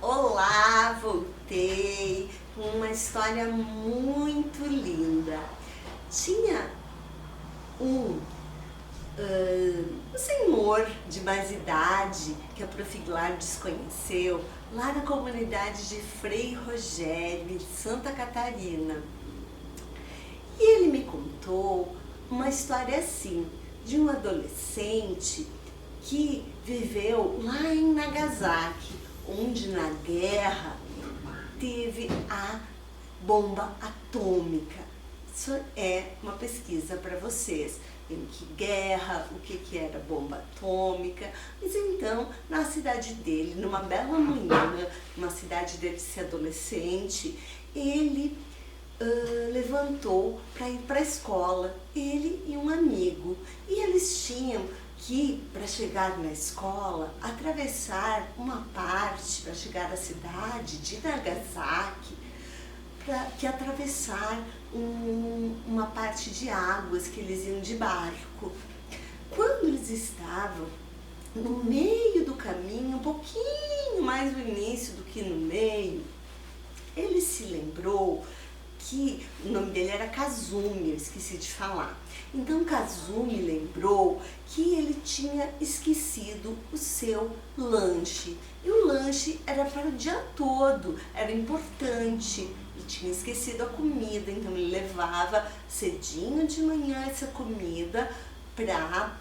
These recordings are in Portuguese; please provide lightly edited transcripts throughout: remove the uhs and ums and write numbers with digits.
Olá, voltei com uma história muito linda. Tinha um, um senhor de mais idade que a Prof. Gladys conheceu lá na comunidade de Frei Rogério, em Santa Catarina. E ele me contou uma história assim, de um adolescente que viveu lá em Nagasaki, onde na guerra teve a bomba atômica. Isso é uma pesquisa para vocês. Em que guerra, o que era bomba atômica. Mas então, na cidade dele, numa bela manhã, numa cidade dele ser adolescente, ele levantou para ir para a escola, ele e um amigo. E eles tinham que, para chegar na escola, atravessar uma parte, para chegar à cidade de Nagasaki, que atravessar uma parte de águas que eles iam de barco. Quando eles estavam no meio do caminho, um pouquinho mais no início do que no meio, ele se lembrou que o nome dele era Kazumi, eu esqueci de falar. Então Kazumi lembrou que ele tinha esquecido o seu lanche. E o lanche era para o dia todo, era importante. Ele tinha esquecido a comida, então ele levava cedinho de manhã essa comida para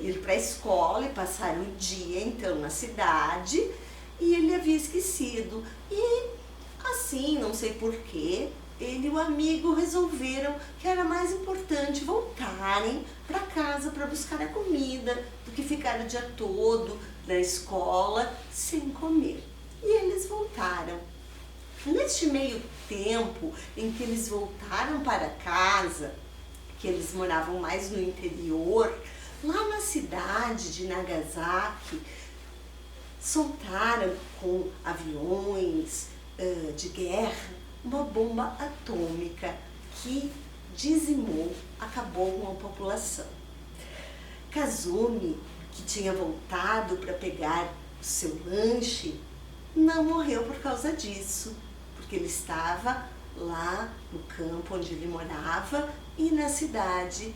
ir para a escola e passar o dia então na cidade, e ele havia esquecido. E assim, não sei porquê, ele e o amigo resolveram que era mais importante voltarem para casa para buscar a comida do que ficar o dia todo na escola sem comer. E eles voltaram. Neste meio tempo em que eles voltaram para casa, que eles moravam mais no interior, lá na cidade de Nagasaki, soltaram com aviões de guerra uma bomba atômica que dizimou, acabou com a população. Kazumi, que tinha voltado para pegar o seu lanche, não morreu por causa disso, porque ele estava lá no campo onde ele morava e na cidade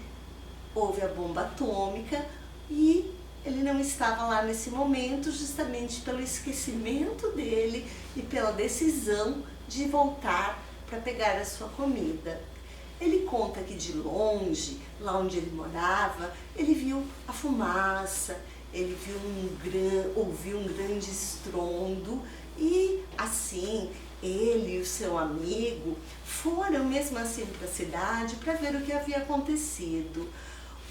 houve a bomba atômica e ele não estava lá nesse momento justamente pelo esquecimento dele e pela decisão de voltar para pegar a sua comida. Ele conta que de longe, lá onde ele morava, ele viu a fumaça, ele ouviu um grande estrondo e assim ele e o seu amigo foram mesmo assim para a cidade para ver o que havia acontecido.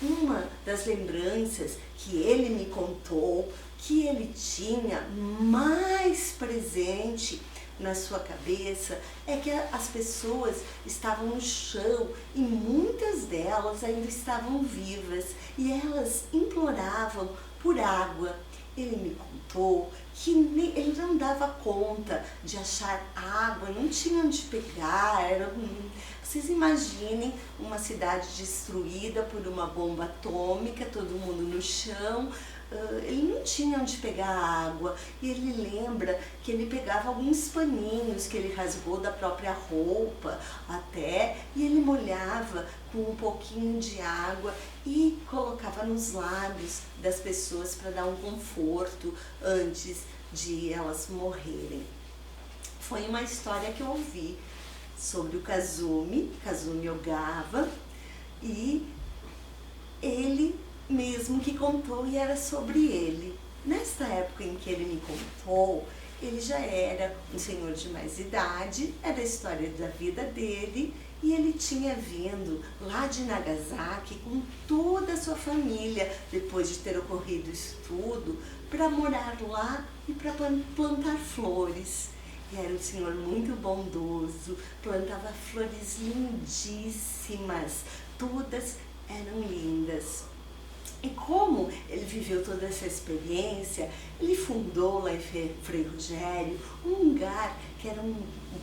Uma das lembranças que ele me contou, que ele tinha mais presente na sua cabeça, é que as pessoas estavam no chão e muitas delas ainda estavam vivas e elas imploravam por água. Ele me contou que ele não dava conta de achar água, não tinha onde pegar. Vocês imaginem uma cidade destruída por uma bomba atômica, todo mundo no chão. Ele não tinha onde pegar água e ele lembra que ele pegava alguns paninhos que ele rasgou da própria roupa até, e ele molhava com um pouquinho de água e colocava nos lábios das pessoas para dar um conforto antes de elas morrerem. Foi uma história que eu ouvi sobre o Kazumi Ogawa, e ele mesmo que contou, e era sobre ele. Nesta época em que ele me contou, ele já era um senhor de mais idade, era a história da vida dele, e ele tinha vindo lá de Nagasaki com toda a sua família, depois de ter ocorrido isso tudo, para morar lá e para plantar flores. E era um senhor muito bondoso, plantava flores lindíssimas, todas eram lindas. E como ele viveu toda essa experiência, ele fundou lá em Frei Rogério um lugar que era um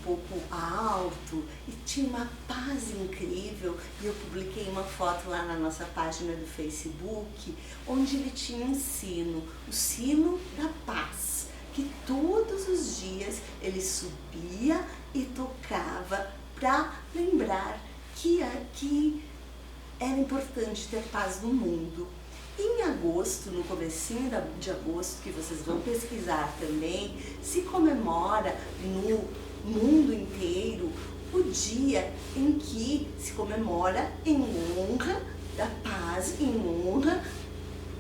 pouco alto e tinha uma paz incrível. E eu publiquei uma foto lá na nossa página do Facebook, onde ele tinha um sino, o sino da paz, que todos os dias ele subia e tocava para lembrar que era importante ter paz no mundo. Em agosto, no comecinho de agosto, que vocês vão pesquisar também, se comemora no mundo inteiro o dia em que se comemora em honra da paz, em honra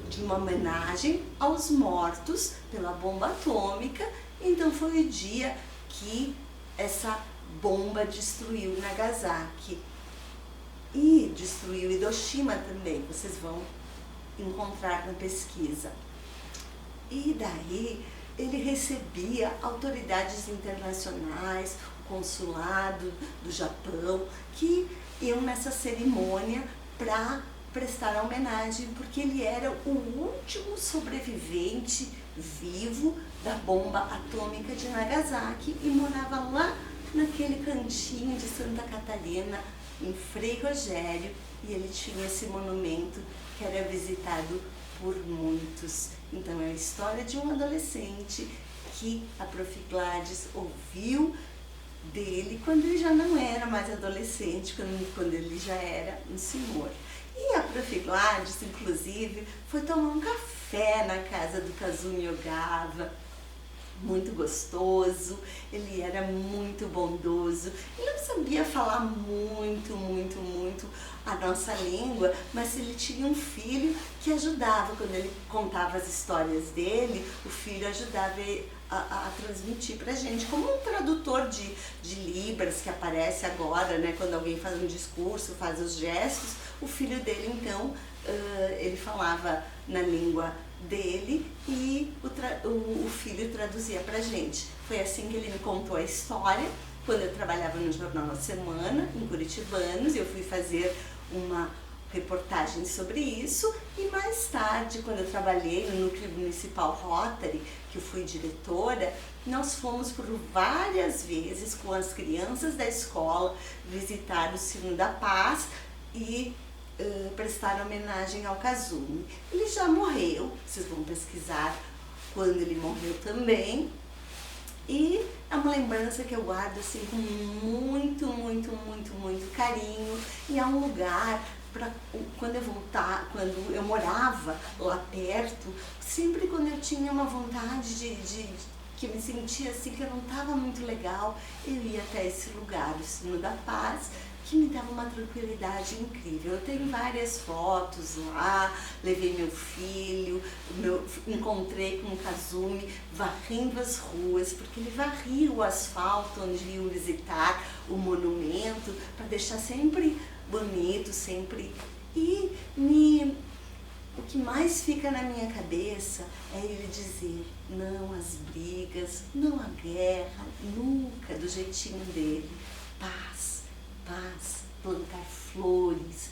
de uma homenagem aos mortos pela bomba atômica. Então foi o dia que essa bomba destruiu Nagasaki e destruiu Hiroshima também, vocês vão encontrar na pesquisa. E daí ele recebia autoridades internacionais, o consulado do Japão, que iam nessa cerimônia para prestar homenagem, porque ele era o último sobrevivente vivo da bomba atômica de Nagasaki e morava lá naquele cantinho de Santa Catarina, em Frei Rogério, e ele tinha esse monumento que era visitado por muitos. Então é a história de um adolescente que a Prof. Gladys ouviu dele quando ele já não era mais adolescente, quando ele já era um senhor. E a Prof. Gladys, inclusive, foi tomar um café na casa do Kazumi Ogawa, muito gostoso, ele era muito bondoso, ele não sabia falar muito a nossa língua, mas ele tinha um filho que ajudava, quando ele contava as histórias dele, o filho ajudava a transmitir pra gente, como um tradutor de Libras que aparece agora, né, quando alguém faz um discurso, faz os gestos, o filho dele então, ele falava na língua dele e o filho traduzia pra gente. Foi assim que ele me contou a história, quando eu trabalhava no Jornal da Semana, em Curitibanos, eu fui fazer uma reportagem sobre isso, e mais tarde, quando eu trabalhei no Núcleo Municipal Rotary, que eu fui diretora, nós fomos por várias vezes com as crianças da escola visitar o Sino da Paz e prestar homenagem ao Kazumi. Ele já morreu, vocês vão pesquisar quando ele morreu também, e é uma lembrança que eu guardo assim com muito carinho, e é um lugar para quando eu morava lá perto, sempre quando eu tinha uma vontade que eu me sentia assim que eu não estava muito legal, eu ia até esse lugar, o Sino da Paz, que me dava uma tranquilidade incrível. Eu tenho várias fotos lá, levei meu filho, encontrei com o Kazumi varrendo as ruas, porque ele varria o asfalto onde iam visitar o monumento, para deixar sempre bonito, sempre. E o que mais fica na minha cabeça é ele dizer não às brigas, não à guerra, nunca, do jeitinho dele. Paz, plantar flores,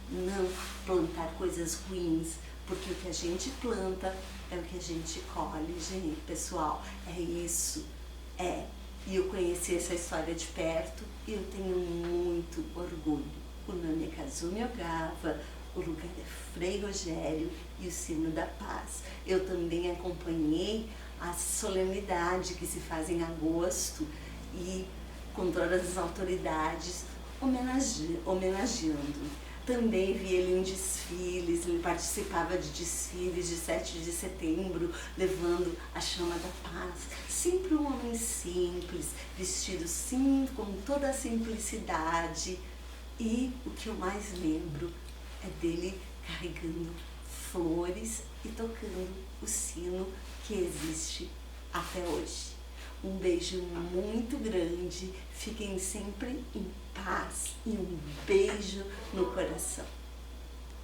não plantar coisas ruins, porque o que a gente planta é o que a gente colhe, gente, pessoal, é isso, E eu conheci essa história de perto e eu tenho muito orgulho. O nome é Kazumi Ogawa, o lugar é Frei Rogério e o Sino da Paz. Eu também acompanhei a solenidade que se faz em agosto e com todas as autoridades homenageando. Também vi ele em desfiles, ele participava de desfiles de 7 de setembro, levando a chama da paz. Sempre um homem simples, vestido sim, com toda a simplicidade. E o que eu mais lembro é dele carregando flores e tocando o sino que existe até hoje. Um beijo muito grande, fiquem sempre em paz e um beijo no coração.